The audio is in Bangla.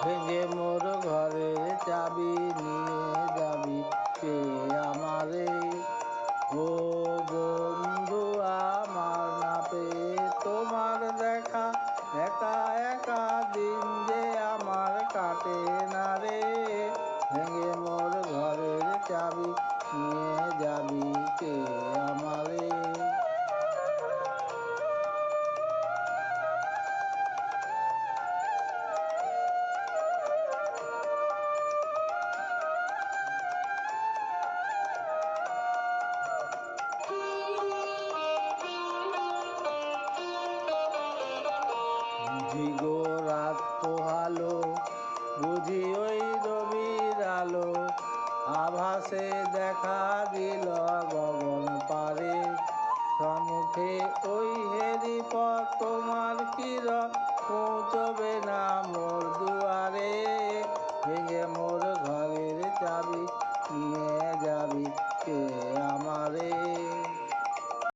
ভেঙে মোর ঘরের চাবি নিয়ে যাবি কে আমারে। ও বন্ধু আমার না পেয়ে তোমার দেখা, একা একা দিন যে আমার কাটে না রে। ভেঙে মোর ঘরের চাবি নিয়ে যাবি কে আমারে। বুঝি গো রাত পোহালো, বুঝি ওই রবির আলো, আভাসে দেখা দিল গগন পারে। সম্মুখে ওই হেরি পথ তোমার কিরণ পৌঁছবে না মোর দুয়ারে। ভেঙে মোর ঘরের চাবি নিয়ে